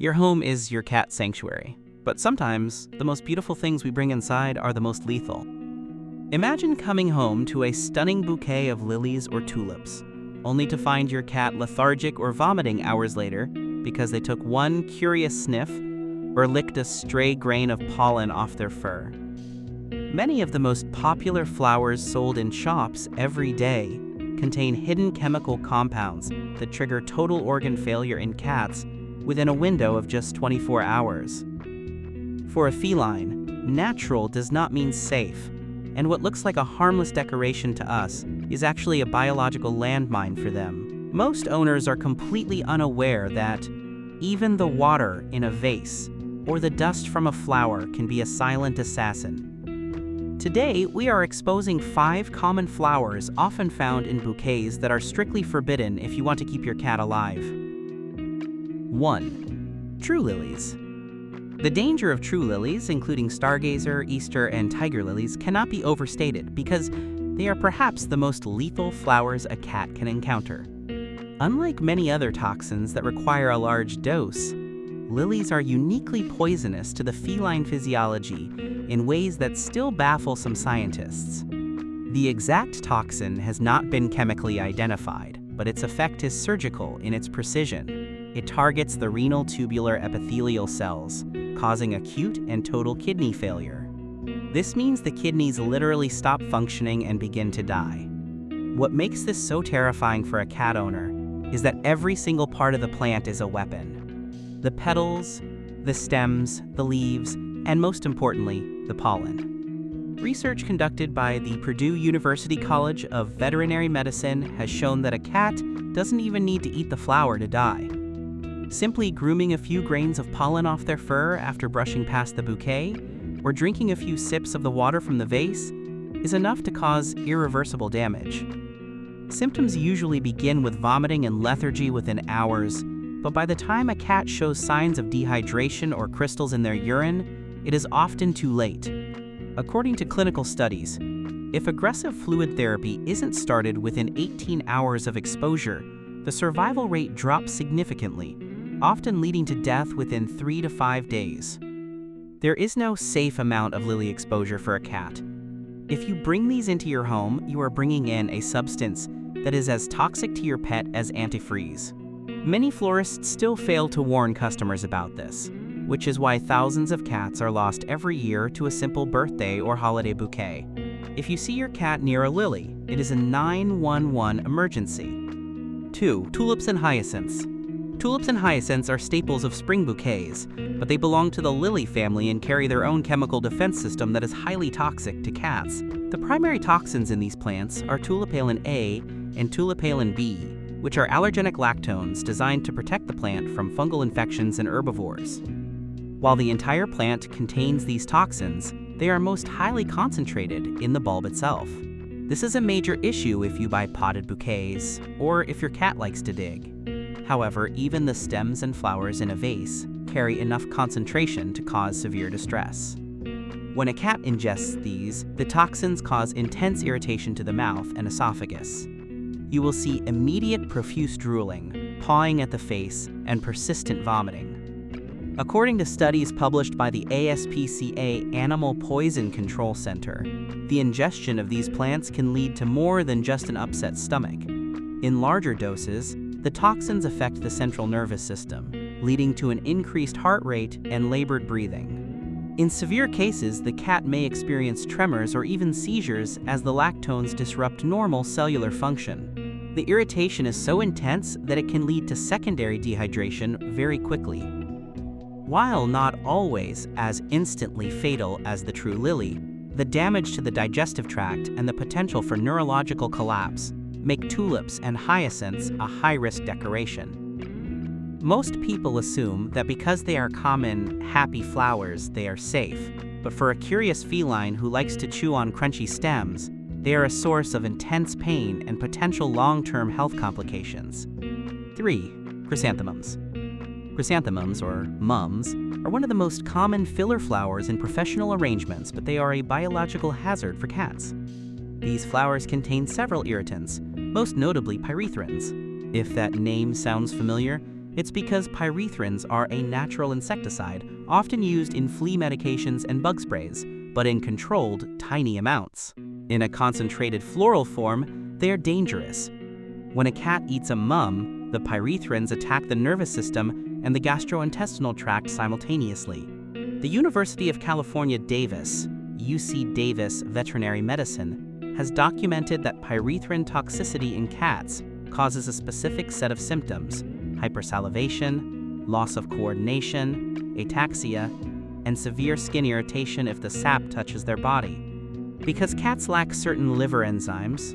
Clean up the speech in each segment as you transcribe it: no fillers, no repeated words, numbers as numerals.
Your home is your cat sanctuary, but sometimes the most beautiful things we bring inside are the most lethal. Imagine coming home to a stunning bouquet of lilies or tulips, only to find your cat lethargic or vomiting hours later because they took one curious sniff or licked a stray grain of pollen off their fur. Many of the most popular flowers sold in shops every day contain hidden chemical compounds that trigger total organ failure in cats within a window of just 24 hours. For a feline, natural does not mean safe, and what looks like a harmless decoration to us is actually a biological landmine for them. Most owners are completely unaware that even the water in a vase or the dust from a flower can be a silent assassin. Today, we are exposing 5 common flowers often found in bouquets that are strictly forbidden if you want to keep your cat alive. 1. True lilies. The danger of true lilies, including stargazer, Easter, and tiger lilies, cannot be overstated because they are perhaps the most lethal flowers a cat can encounter. Unlike many other toxins that require a large dose, lilies are uniquely poisonous to the feline physiology in ways that still baffle some scientists. The exact toxin has not been chemically identified, but its effect is surgical in its precision. It targets the renal tubular epithelial cells, causing acute and total kidney failure. This means the kidneys literally stop functioning and begin to die. What makes this so terrifying for a cat owner is that every single part of the plant is a weapon. The petals, the stems, the leaves, and most importantly, the pollen. Research conducted by the Purdue University College of Veterinary Medicine has shown that a cat doesn't even need to eat the flower to die. Simply grooming a few grains of pollen off their fur after brushing past the bouquet, or drinking a few sips of the water from the vase, is enough to cause irreversible damage. Symptoms usually begin with vomiting and lethargy within hours, but by the time a cat shows signs of dehydration or crystals in their urine, it is often too late. According to clinical studies, if aggressive fluid therapy isn't started within 18 hours of exposure, the survival rate drops significantly, often leading to death within 3 to 5 days. There is no safe amount of lily exposure for a cat. If you bring these into your home, you are bringing in a substance that is as toxic to your pet as antifreeze. Many florists still fail to warn customers about this, which is why thousands of cats are lost every year to a simple birthday or holiday bouquet. If you see your cat near a lily, it is a 911 emergency. 2. Tulips and hyacinths. Tulips and hyacinths are staples of spring bouquets, but they belong to the lily family and carry their own chemical defense system that is highly toxic to cats. The primary toxins in these plants are tulipalin A and tulipalin B, which are allergenic lactones designed to protect the plant from fungal infections and herbivores. While the entire plant contains these toxins, they are most highly concentrated in the bulb itself. This is a major issue if you buy potted bouquets or if your cat likes to dig. However, even the stems and flowers in a vase carry enough concentration to cause severe distress. When a cat ingests these, the toxins cause intense irritation to the mouth and esophagus. You will see immediate profuse drooling, pawing at the face, and persistent vomiting. According to studies published by the ASPCA Animal Poison Control Center, the ingestion of these plants can lead to more than just an upset stomach. In larger doses, the toxins affect the central nervous system, leading to an increased heart rate and labored breathing. In severe cases, the cat may experience tremors or even seizures as the lactones disrupt normal cellular function. The irritation is so intense that it can lead to secondary dehydration very quickly. While not always as instantly fatal as the true lily, the damage to the digestive tract and the potential for neurological collapse make tulips and hyacinths a high-risk decoration. Most people assume that because they are common, happy flowers, they are safe, but for a curious feline who likes to chew on crunchy stems, they are a source of intense pain and potential long-term health complications. 3. Chrysanthemums. Chrysanthemums, or mums, are one of the most common filler flowers in professional arrangements, but they are a biological hazard for cats. These flowers contain several irritants, most notably pyrethrins. If that name sounds familiar, It's because pyrethrins are a natural insecticide, often used in flea medications and bug sprays, but in controlled, tiny amounts. In a concentrated floral form, they are dangerous. When a cat eats a mum, the pyrethrins attack the nervous system and the gastrointestinal tract simultaneously. The University of California, Davis, UC Davis Veterinary Medicine, has documented that pyrethrin toxicity in cats causes a specific set of symptoms: hypersalivation, loss of coordination, ataxia, and severe skin irritation if the sap touches their body. Because cats lack certain liver enzymes,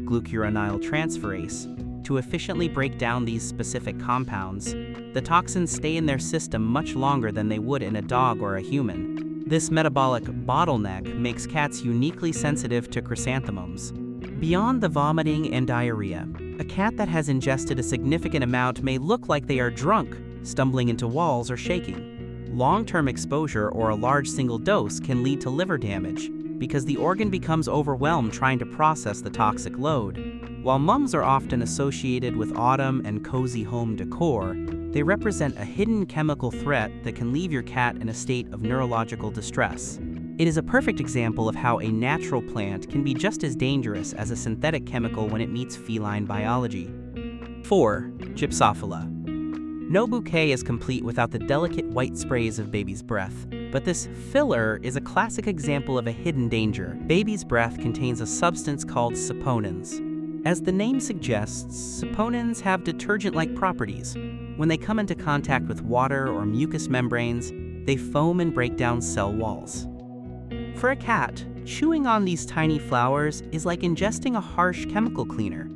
glucuronidyltransferase, to efficiently break down these specific compounds, the toxins stay in their system much longer than they would in a dog or a human. This metabolic bottleneck makes cats uniquely sensitive to chrysanthemums. Beyond the vomiting and diarrhea, a cat that has ingested a significant amount may look like they are drunk, stumbling into walls or shaking. Long-term exposure or a large single dose can lead to liver damage because the organ becomes overwhelmed trying to process the toxic load. While mums are often associated with autumn and cozy home decor, they represent a hidden chemical threat that can leave your cat in a state of neurological distress. It is a perfect example of how a natural plant can be just as dangerous as a synthetic chemical when it meets feline biology. 4. Gypsophila. No bouquet is complete without the delicate white sprays of baby's breath, but this filler is a classic example of a hidden danger. Baby's breath contains a substance called saponins. As the name suggests, saponins have detergent-like properties. When they come into contact with water or mucous membranes, they foam and break down cell walls. For a cat, chewing on these tiny flowers is like ingesting a harsh chemical cleaner.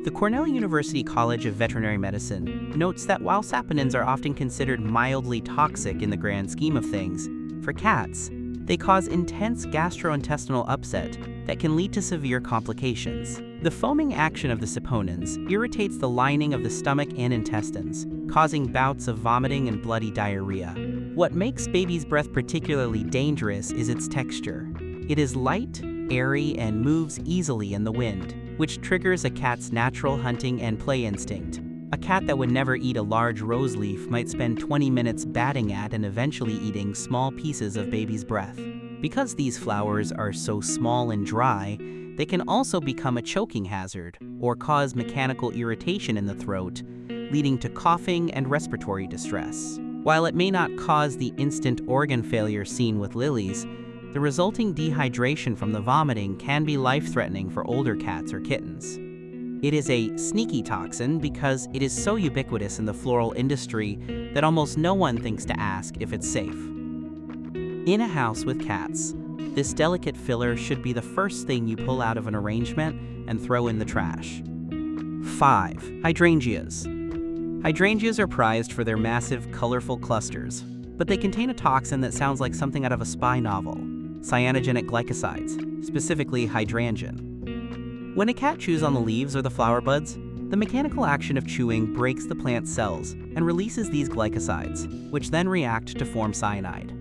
The Cornell University College of Veterinary Medicine notes that while saponins are often considered mildly toxic in the grand scheme of things, for cats, they cause intense gastrointestinal upset that can lead to severe complications. The foaming action of the saponins irritates the lining of the stomach and intestines, causing bouts of vomiting and bloody diarrhea. What makes baby's breath particularly dangerous is its texture. It is light, airy, and moves easily in the wind, which triggers a cat's natural hunting and play instinct. A cat that would never eat a large rose leaf might spend 20 minutes batting at and eventually eating small pieces of baby's breath. Because these flowers are so small and dry, they can also become a choking hazard or cause mechanical irritation in the throat, leading to coughing and respiratory distress. While it may not cause the instant organ failure seen with lilies, the resulting dehydration from the vomiting can be life-threatening for older cats or kittens. It is a sneaky toxin because it is so ubiquitous in the floral industry that almost no one thinks to ask if it's safe. In a house with cats, this delicate filler should be the first thing you pull out of an arrangement and throw in the trash. 5. Hydrangeas. Hydrangeas are prized for their massive, colorful clusters, but they contain a toxin that sounds like something out of a spy novel: cyanogenic glycosides, specifically hydrangin. When a cat chews on the leaves or the flower buds, the mechanical action of chewing breaks the plant cells and releases these glycosides, which then react to form cyanide.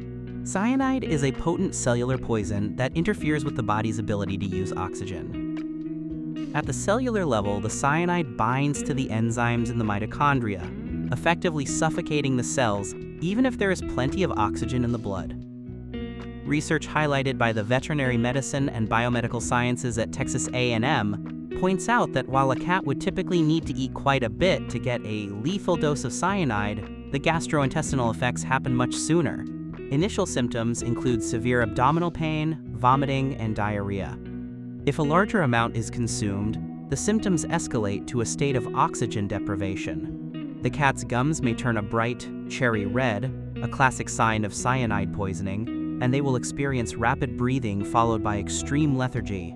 Cyanide is a potent cellular poison that interferes with the body's ability to use oxygen. At the cellular level, the cyanide binds to the enzymes in the mitochondria, effectively suffocating the cells even if there is plenty of oxygen in the blood. Research highlighted by the Veterinary Medicine and Biomedical Sciences at Texas A&M points out that while a cat would typically need to eat quite a bit to get a lethal dose of cyanide, the gastrointestinal effects happen much sooner. Initial symptoms include severe abdominal pain, vomiting, and diarrhea. If a larger amount is consumed, the symptoms escalate to a state of oxygen deprivation. The cat's gums may turn a bright, cherry red, a classic sign of cyanide poisoning, and they will experience rapid breathing followed by extreme lethargy.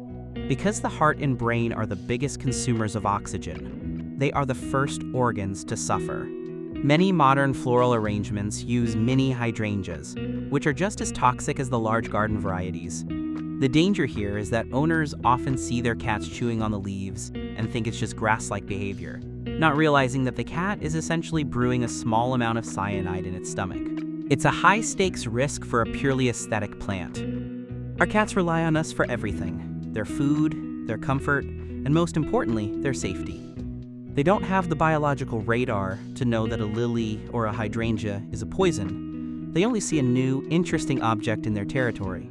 Because the heart and brain are the biggest consumers of oxygen, they are the first organs to suffer. Many modern floral arrangements use mini hydrangeas, which are just as toxic as the large garden varieties. The danger here is that owners often see their cats chewing on the leaves and think it's just grass-like behavior, not realizing that the cat is essentially brewing a small amount of cyanide in its stomach. It's a high-stakes risk for a purely aesthetic plant. Our cats rely on us for everything: their food, their comfort, and most importantly, their safety. They don't have the biological radar to know that a lily or a hydrangea is a poison. They only see a new, interesting object in their territory.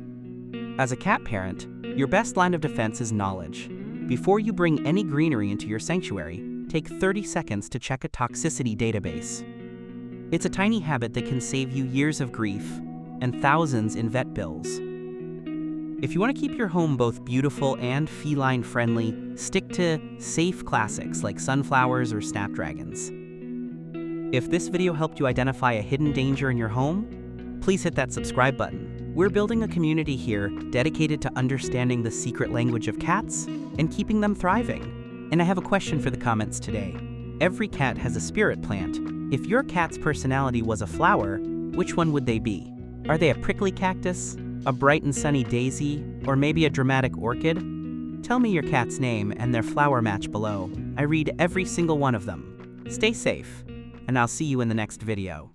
As a cat parent, your best line of defense is knowledge. Before you bring any greenery into your sanctuary, take 30 seconds to check a toxicity database. It's a tiny habit that can save you years of grief and thousands in vet bills. If you want to keep your home both beautiful and feline-friendly, stick to safe classics like sunflowers or snapdragons. If this video helped you identify a hidden danger in your home, please hit that subscribe button. We're building a community here dedicated to understanding the secret language of cats and keeping them thriving. And I have a question for the comments today. Every cat has a spirit plant. If your cat's personality was a flower, which one would they be? Are they a prickly cactus, a bright and sunny daisy, or maybe a dramatic orchid? Tell me your cat's name and their flower match below. I read every single one of them. Stay safe, and I'll see you in the next video.